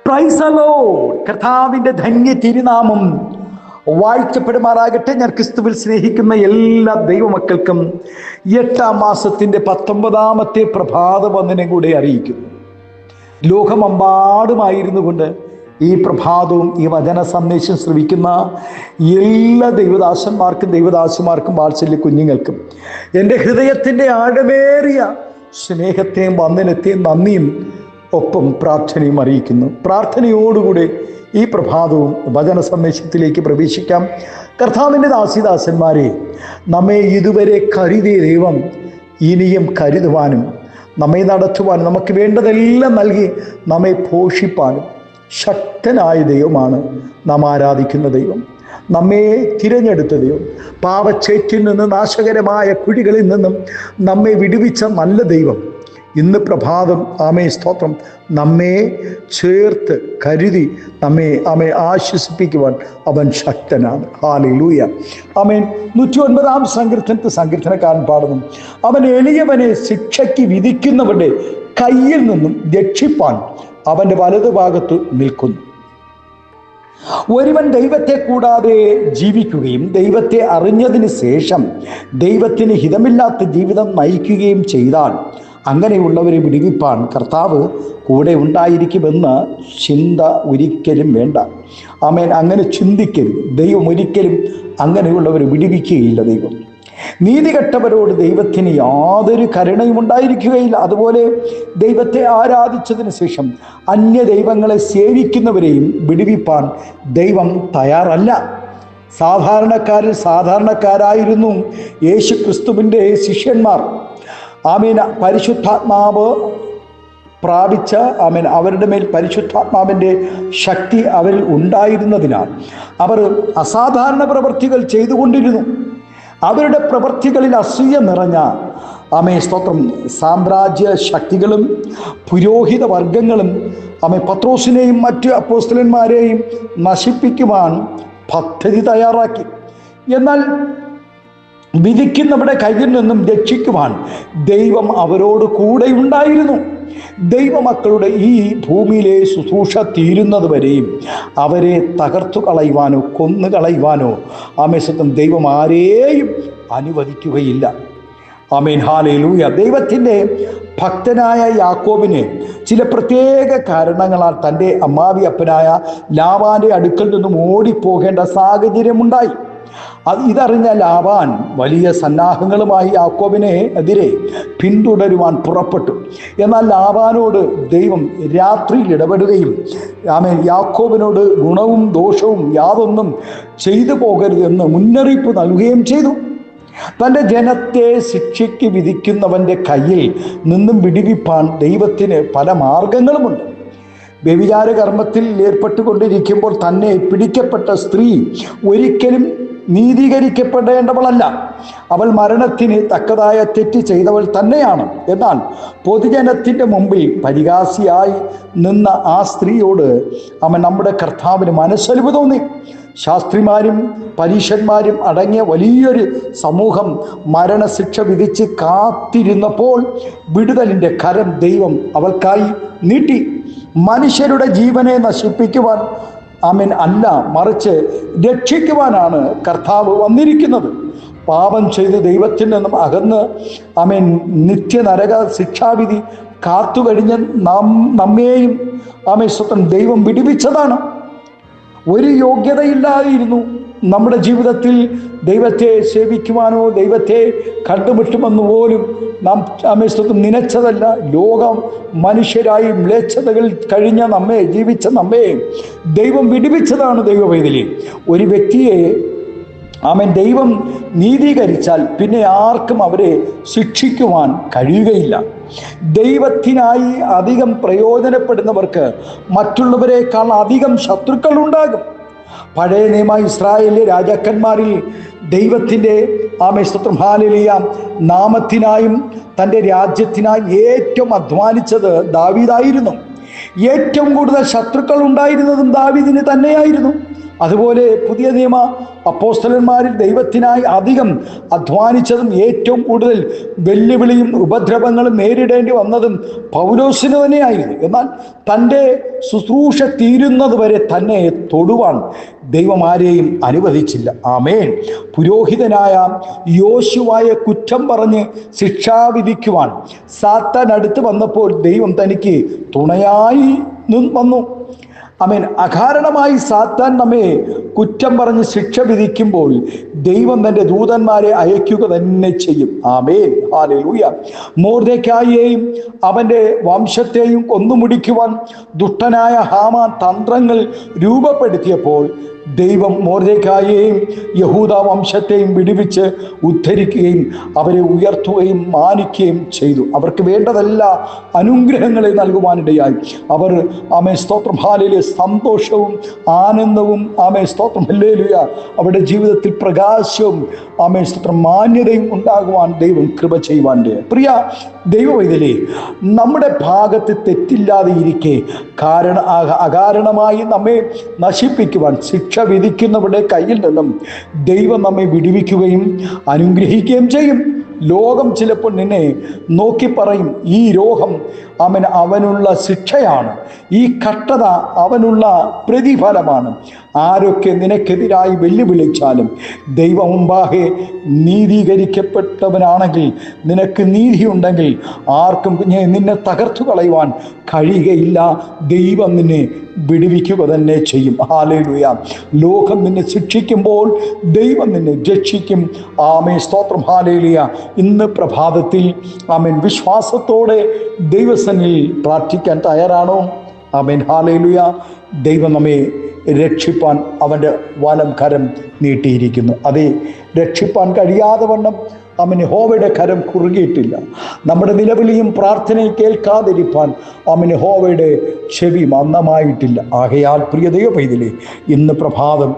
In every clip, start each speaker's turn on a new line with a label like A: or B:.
A: Praise the Lord. കർത്താവിന്റെ ധന്യ തിരുനാമം വാഴ്ത്തപ്പെടുമാറാകട്ടെ. ഞാൻ ക്രിസ്തുവിൽ സ്നേഹിക്കുന്ന എല്ലാ ദൈവമക്കൾക്കും 8-ാം മാസത്തിന്റെ 19-ാമത്തെ പ്രഭാത വന്ദനം കൂടെ അറിയിക്കുന്നു. ലോകമെമ്പാടുമായിരുന്നു കൊണ്ട് ഈ പ്രഭാതവും ഈ വചന സന്ദേശം ശ്രവിക്കുന്ന എല്ലാ ദൈവദാസന്മാർക്കും ദൈവദാസന്മാർക്കും വാത്സല്യ കുഞ്ഞുങ്ങൾക്കും എൻ്റെ ഹൃദയത്തിൻ്റെ ആഴമേറിയ സ്നേഹത്തെയും വന്ദനത്തെയും നന്ദിയും ഒപ്പം പ്രാർത്ഥനയും അറിയിക്കുന്നു. പ്രാർത്ഥനയോടുകൂടെ ഈ പ്രഭാതവും വചന സന്ദേശത്തിലേക്ക് പ്രവേശിക്കാം. കർത്താവിൻ്റെ ദാസിദാസന്മാരെ, നമ്മെ ഇതുവരെ കരുതിയ ദൈവം ഇനിയും കരുതുവാനും നമ്മെ നടത്തുവാനും നമുക്ക് വേണ്ടതെല്ലാം നൽകി നമ്മെ പോഷിപ്പാനും ശക്തനായ ദൈവമാണ് നാം ആരാധിക്കുന്ന ദൈവം. നമ്മെ തിരഞ്ഞെടുത്ത ദൈവം, പാപച്ചേറ്റിൽ നിന്ന് നാശകരമായ കുഴികളിൽ നിന്നും നമ്മെ വിടുവിച്ച നല്ല ദൈവം ഇന്ന് പ്രഭാതം ആമേ സ്തോത്രം നമ്മെ ചേർത്ത് കരുതി നമ്മെ ആശ്വസിപ്പിക്കുവാൻ അവൻ ശക്തനാണ്. ഹല്ലേലൂയ. ആമേൻ. 109-ാം സങ്കീർത്തനക്കാരൻ പാടുന്നു, അവൻ എളിയവനെ ശിക്ഷയ്ക്ക് വിധിക്കുന്നവരുടെ കയ്യിൽ നിന്നും രക്ഷിപ്പാൻ അവൻ്റെ വലതുഭാഗത്ത് നിൽക്കുന്നു. ഒരുവൻ ദൈവത്തെ കൂടാതെ ജീവിക്കുകയും ദൈവത്തെ അറിഞ്ഞതിന് ശേഷം ദൈവത്തിന് ഹിതമില്ലാത്ത ജീവിതം നയിക്കുകയും ചെയ്താൽ അങ്ങനെയുള്ളവരെ വിടുവിപ്പാൻ കർത്താവ് കൂടെ ഉണ്ടായിരിക്കുമെന്ന ചിന്ത ഒരിക്കലും വേണ്ട. ആമേൻ. അങ്ങനെ ചിന്തിക്കരുത്. ദൈവം ഒരിക്കലും അങ്ങനെയുള്ളവരെ വിടുവിക്കുകയില്ല. ദൈവം നീതികെട്ടവരോട് ദൈവത്തിന് യാതൊരു കരുണയും ഉണ്ടായിരിക്കുകയില്ല. അതുപോലെ ദൈവത്തെ ആരാധിച്ചതിന് ശേഷം അന്യ ദൈവങ്ങളെ സേവിക്കുന്നവരെയും വിടുവിപ്പാൻ ദൈവം തയ്യാറല്ല. സാധാരണക്കാരായിരുന്നു യേശു ക്രിസ്തുവിൻ്റെ ശിഷ്യന്മാർ. ആമേൻ. പരിശുദ്ധാത്മാവ് പ്രാപിച്ച അവരുടെ മേൽ പരിശുദ്ധാത്മാവിൻ്റെ ശക്തി അവരിൽ ഉണ്ടായിരുന്നതിനാൽ അവർ അസാധാരണ പ്രവൃത്തികൾ ചെയ്തുകൊണ്ടിരുന്നു. അവരുടെ പ്രവൃത്തികളിൽ അസൂയ നിറഞ്ഞ സ്തോത്രം സാമ്രാജ്യ ശക്തികളും പുരോഹിത വർഗങ്ങളും പത്രോസിനെയും മറ്റ് അപ്പോസ്തലന്മാരെയും നശിപ്പിക്കുവാൻ പദ്ധതി തയ്യാറാക്കി. എന്നാൽ വിധിക്കുന്നവരുടെ കയ്യിൽ നിന്നും രക്ഷിക്കുവാൻ ദൈവം അവരോട് കൂടെ ഉണ്ടായിരുന്നു. ദൈവമക്കളുടെ ഈ ഭൂമിയിലെ ശുശ്രൂഷ തീരുന്നത് വരെയും അവരെ തകർത്തു കളയുവാനോ കൊന്നു കളയുവാനോ ആമേശത്വം ദൈവം ആരെയും അനുവദിക്കുകയില്ല. ആമേൻ. ഹല്ലേലൂയ. ദൈവത്തിൻ്റെ ഭക്തനായ യാക്കോബിനെ ചില പ്രത്യേക കാരണങ്ങളാൽ തൻ്റെ അമ്മാവി അപ്പനായ ലാബാന്റെ അടുക്കൽ നിന്നും ഓടിപ്പോകേണ്ട സാഹചര്യമുണ്ടായി. ഇതറിഞ്ഞ ലാബാൻ വലിയ സന്നാഹങ്ങളുമായി യാക്കോബിനെ എതിരെ പിന്തുടരുവാൻ പുറപ്പെട്ടു. എന്നാൽ ലാബാനോട് ദൈവം രാത്രിയിൽ ഇടപെടുകയും യാക്കോബിനോട് ഗുണവും ദോഷവും യാതൊന്നും ചെയ്തു പോകരുതെന്ന് മുന്നറിയിപ്പ് നൽകുകയും ചെയ്തു. തൻ്റെ ജനത്തെ ശിക്ഷയ്ക്ക് വിധിക്കുന്നവൻ്റെ കയ്യിൽ നിന്നും വിടുവിപ്പാൻ ദൈവത്തിന് പല മാർഗങ്ങളുമുണ്ട്. വ്യഭിചാര കർമ്മത്തിൽ ഏർപ്പെട്ടുകൊണ്ടിരിക്കുമ്പോൾ തന്നെ പിടിക്കപ്പെട്ട സ്ത്രീ ഒരിക്കലും നീതീകരിക്കപ്പെടേണ്ടവളല്ല. അവൾ മരണത്തിന് തക്കതായ തെറ്റ് ചെയ്തവൾ തന്നെയാണ്. എന്നാൽ പൊതുജനത്തിൻ്റെ മുമ്പിൽ പരിഹാസിയായി നിന്ന ആ സ്ത്രീയോട് നമ്മുടെ കർത്താവിന് മനസ്സലിവ് തോന്നി. ശാസ്ത്രിമാരും പരീശന്മാരും അടങ്ങിയ വലിയൊരു സമൂഹം മരണശിക്ഷ വിധിച്ച് കാത്തിരുന്നപ്പോൾ വിടുതലിൻ്റെ കരം ദൈവം അവൾക്കായി നീട്ടി. മനുഷ്യരുടെ ജീവനെ നശിപ്പിക്കുവാൻ അല്ല, മറിച്ച് രക്ഷിക്കുവാനാണ് കർത്താവ് വന്നിരിക്കുന്നത്. പാപം ചെയ്ത് ദൈവത്തിൽ നിന്നും അകന്ന് നിത്യനരക ശിക്ഷാവിധി കാത്തുകഴിഞ്ഞ് നമ്മെയും സ്വന്തം ദൈവം വിടുവിച്ചതാണ്. ഒരു യോഗ്യതയില്ലാതിരുന്നു നമ്മുടെ ജീവിതത്തിൽ ദൈവത്തെ സേവിക്കുവാനോ ദൈവത്തെ കണ്ടുമുട്ടുമെന്ന് പോലും നാം സ്വന്തം നനച്ചതല്ല. ലോകം മനുഷ്യരായി മ്ലേച്ഛതകളിൽ കഴിഞ്ഞ നമ്മെ ജീവിച്ച നമ്മെ ദൈവം വിടുവിച്ചതാണ്. ദൈവവേദന ഒരു വ്യക്തിയെ ദൈവം നീതീകരിച്ചാൽ പിന്നെ ആർക്കും അവരെ ശിക്ഷിക്കുവാൻ കഴിയുകയില്ല. ദൈവത്തിനായി അധികം പ്രയോജനപ്പെടുന്നവർക്ക് മറ്റുള്ളവരെക്കാൾ അധികം ശത്രുക്കൾ ഉണ്ടാകും. പഴയ നിയമ ഇസ്രായേലിലെ രാജാക്കന്മാരിൽ ദൈവത്തിൻ്റെ സ്തോത്രം ഹല്ലേലൂയ നാമത്തിനായും തൻ്റെ രാജ്യത്തിനായി ഏറ്റവും അധ്വാനിച്ചത് ദാവീദായിരുന്നു. ഏറ്റവും കൂടുതൽ ശത്രുക്കൾ ഉണ്ടായിരുന്നതും ദാവീദിന് തന്നെയായിരുന്നു. അതുപോലെ പുതിയ നിയമ അപ്പോസ്തലന്മാരിൽ ദൈവത്തിനായി അധികം അധ്വാനിച്ചതും ഏറ്റവും കൂടുതൽ വെല്ലുവിളിയും ഉപദ്രവങ്ങളും നേരിടേണ്ടി വന്നതും പൗലോസിന് തന്നെയായിരുന്നു. എന്നാൽ തൻ്റെ ശുശ്രൂഷ തീരുന്നത് വരെ തന്നെ തൊടുവാൻ ദൈവം ആരെയും അനുവദിച്ചില്ല. ആമേൻ. പുരോഹിതനായ യോശുവയെ കുറ്റം പറഞ്ഞ് ശിക്ഷാവിധിക്കുവാൻ സാത്താൻ അടുത്ത് വന്നപ്പോൾ ദൈവം തനിക്ക് തുണയായി വന്നു. ആമേൻ. അകാരണമായി സാത്താൻ നമ്മെ കുറ്റം പറഞ്ഞ് ശിക്ഷ വിധിക്കുമ്പോൾ ദൈവം തൻ്റെ ദൂതന്മാരെ അയക്കുക തന്നെ ചെയ്യും. ആമേൻ. ഹല്ലേലൂയ. മൊർദെഖായിയെയും അവൻ്റെ വംശത്തെയും കൊന്നുമുടിക്കുവാൻ ദുഷ്ടനായ ഹാമാൻ തന്ത്രങ്ങൾ രൂപപ്പെടുത്തിയപ്പോൾ ദൈവം മൊർദെഖായിയെയും യഹൂദ വംശത്തെയും വിടുവിച്ച് ഉദ്ധരിക്കുകയും അവരെ ഉയർത്തുകയും മാനിക്കുകയും ചെയ്തു. അവർക്ക് വേണ്ടതെല്ലാ അനുഗ്രഹങ്ങളെ നൽകുവാനിടയായി. അവർ ആമേൻ സ്തോത്രം ഹല്ലേലൂയ സന്തോഷവും ആനന്ദവും ആമേൻ സ്തോത്രം ഹല്ലേലൂയ അവരുടെ ജീവിതത്തിൽ പ്രകാശവും ആമേൻ സ്തോത്രം മാന്യതയും ഉണ്ടാകുവാൻ ദൈവം കൃപ ചെയ്യുവാൻ്റെ. പ്രിയ ദൈവവൈതലേ, നമ്മുടെ ഭാഗത്ത് തെറ്റില്ലാതെ ഇരിക്കെ അകാരണമായി നമ്മെ നശിപ്പിക്കുവാൻ ശിക്ഷ വിധിക്കുന്നവരുടെ കയ്യിൽ നിന്നും ദൈവം നമ്മെ വിടുവിക്കുകയും അനുഗ്രഹിക്കുകയും ചെയ്യും. ലോകം ചിലപ്പോൾ നിന്നെ നോക്കി പറയും, ഈ രോഗം അവനുള്ള ശിക്ഷയാണ്, ഈ കഷ്ടത അവനുള്ള പ്രതിഫലമാണ്. ആരൊക്കെ നിനക്കെതിരായി വെല്ലുവിളിച്ചാലും ദൈവം മുമ്പാകെ നീതീകരിക്കപ്പെട്ടവനാണെങ്കിൽ, നിനക്ക് നീതിയുണ്ടെങ്കിൽ ആർക്കും നിന്നെ തകർത്തു കളയുവാൻ കഴിയുകയില്ല. ദൈവം നിന്നെ വിടുവിക്കുക തന്നെ ചെയ്യും. ഹല്ലേലൂയ. ലോകം നിന്നെ ശിക്ഷിക്കുമ്പോൾ ദൈവം നിന്നെ രക്ഷിക്കും. ആമേൻ സ്തോത്രം ഹല്ലേലൂയ. ഇന്ന് പ്രഭാതത്തിൽ ആമേൻ വിശ്വാസത്തോടെ ദൈവസന്നിധിയിൽ പ്രാർത്ഥിക്കാൻ തയ്യാറാണോ? Amen hallelujah. ദൈവം നമ്മെ രക്ഷിപ്പാൻ അവൻ്റെ വലം കരം നീട്ടിയിരിക്കുന്നു. അതേ, രക്ഷിപ്പാൻ കഴിയാതെ വണ്ണം യഹോവയുടെ കരം കുറുകിയിട്ടില്ല. നമ്മുടെ നിലവിളിയും പ്രാർത്ഥനയും കേൾക്കാതിരിപ്പാൻ യഹോവയുടെ ചെവി മന്ദമായിട്ടില്ല. ആകയാൽ പ്രിയ ദൈവപൈതലേ, ഇന്ന് പ്രഭാതം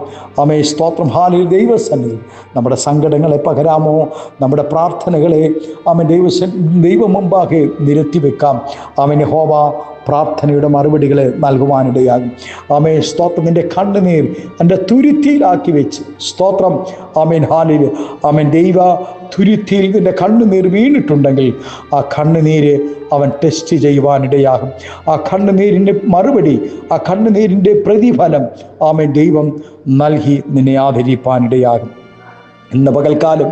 A: സ്തോത്രം ഹല്ലേലൂയ ദൈവസന്നിധി നമ്മുടെ സങ്കടങ്ങളെ പകരാമോ? നമ്മുടെ പ്രാർത്ഥനകളെ ദൈവം മുമ്പാകെ നിരത്തി വെക്കാം. യഹോവ പ്രാർത്ഥനയുടെ മറുപടികളെ നൽകുവാനിടയാകും. ആമേൻ സ്തോത്രം. നിൻ്റെ കണ്ണുനീർ എൻ്റെ തുരുത്തിയിലാക്കി വെച്ച് സ്തോത്രം ആമേൻ ഹല്ലേലൂയ. ആമേൻ ദൈവ തുരുത്തിയിൽ നിൻ്റെ കണ്ണുനീർ വീണിട്ടുണ്ടെങ്കിൽ ആ കണ്ണുനീര് അവൻ ടെസ്റ്റ് ചെയ്യുവാനിടയാകും. ആ കണ്ണുനീരിൻ്റെ മറുപടി, ആ കണ്ണുനീരിൻ്റെ പ്രതിഫലം ആമേൻ ദൈവം നൽകി നിന്നെ ആദരിപ്പാനിടയാകും. ഇന്ന് പകൽക്കാലം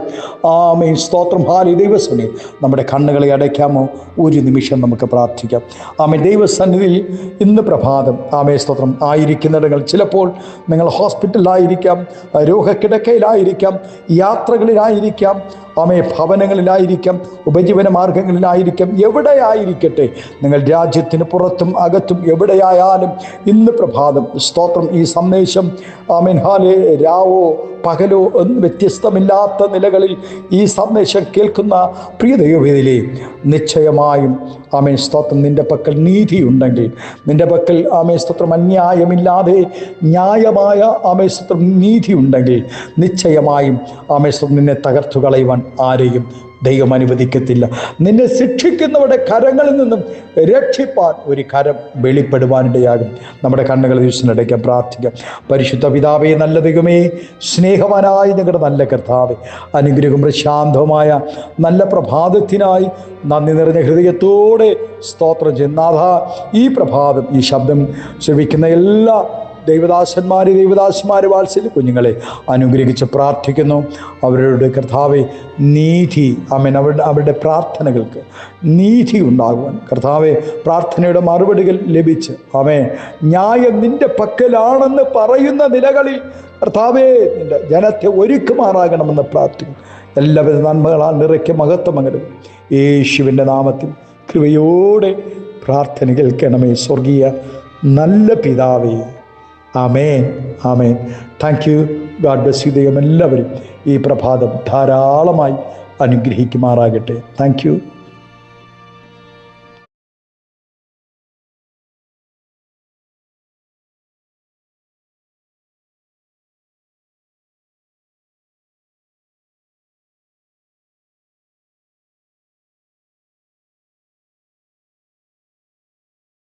A: ആമേൻ സ്തോത്രം ഹല്ലേലൂയ ദൈവസന്നിധി നമ്മുടെ കണ്ണുകളെ അടയ്ക്കാമോ? ഒരു നിമിഷം നമുക്ക് പ്രാർത്ഥിക്കാം. ആമേൻ ദൈവസന്നിധിയിൽ ഇന്ന് പ്രഭാതം ആമേൻ സ്തോത്രം ആയിരിക്കുന്നിടങ്ങൾ, ചിലപ്പോൾ നിങ്ങൾ ഹോസ്പിറ്റലിലായിരിക്കാം, രോഗക്കിടക്കയിലായിരിക്കാം, യാത്രകളിലായിരിക്കാം, ഭവനങ്ങളിലായിരിക്കാം, ഉപജീവന മാർഗങ്ങളിലായിരിക്കാം, എവിടെയായിരിക്കട്ടെ, നിങ്ങൾ രാജ്യത്തിന് പുറത്തും അകത്തും എവിടെയായാലും ഇന്ന് പ്രഭാതം സ്തോത്രം ഈ സന്ദേശം ആമേൻ ഹല്ലേലൂയ രാവോ പകലോ ഒന്നും വ്യത്യസ്തമില്ലാത്ത നിലകളിൽ ഈ സന്ദേശം കേൾക്കുന്ന പ്രിയ ദൈവവേദിയിലെ നിശ്ചയമായും ആമേൻ സ്തോത്രം നിൻ്റെ പക്കൽ നീതിയുണ്ടെങ്കിൽ, നിൻ്റെ പക്കൽ ആമേൻ സ്തോത്രം അന്യായമില്ലാതെ ന്യായമായ ആമേൻ സ്തോത്രം നീതിയുണ്ടെങ്കിൽ നിശ്ചയമായും ആമേൻ സ്തോത്രം നിന്നെ തകർത്തു കളയുവാൻ ആരെയും ദൈവം അനുവദിക്കത്തില്ല. നിന്നെ ശിക്ഷിക്കുന്നവരുടെ കരങ്ങളിൽ നിന്നും രക്ഷിപ്പാൻ ഒരു കരം വെളിപ്പെടുവാനിടയാകും. നമ്മുടെ കണ്ണുകൾ ദിവസത്തിനടയ്ക്കാൻ പ്രാർത്ഥിക്കാം. പരിശുദ്ധ പിതാവേ, നല്ല ദൈവമേ, സ്നേഹവാനായ ഞങ്ങളുടെ നല്ല കർത്താവേ, അനുഗ്രഹവും പ്രശാന്തവുമായ നല്ല പ്രഭാതത്തിനായി നന്ദി നിറഞ്ഞ ഹൃദയത്തോടെ സ്തോത്രം ചെയ്യുന്നാഥ. ഈ പ്രഭാതം ഈ ശബ്ദം ശ്രവിക്കുന്ന എല്ലാ ദൈവദാസന്മാരെ വാത്സല്യ കുഞ്ഞുങ്ങളെ അനുഗ്രഹിച്ച് പ്രാർത്ഥിക്കുന്നു. അവരുടെ കർത്താവെ നീതി ആമേൻ അവരുടെ പ്രാർത്ഥനകൾക്ക് നീതി ഉണ്ടാകുവാൻ കർത്താവെ പ്രാർത്ഥനയുടെ മറുപടികൾ ലഭിച്ച് ആമേൻ ന്യായം നിൻ്റെ പക്കലാണെന്ന് പറയുന്ന നിലകളിൽ കർത്താവെ നിൻ്റെ ജനത്തെ ഒരുക്കുമാറാകണമെന്ന് പ്രാർത്ഥിക്കുന്നു. എല്ലാവിധ നന്മകളാൽ നിറയ്ക്ക് മഹത്വമകരും യേശുവിൻ്റെ നാമത്തിൽ കൃപയോടെ പ്രാർത്ഥന കേൾക്കണമേ സ്വർഗീയ നല്ല പിതാവേ. ആമേൻ, ആമേൻ. Thank you. God bless you. ദൈവം എല്ലാവരും ഈ പ്രഭാതം ധാരാളമായി അനുഗ്രഹിക്കുമാറാകട്ടെ. Thank U.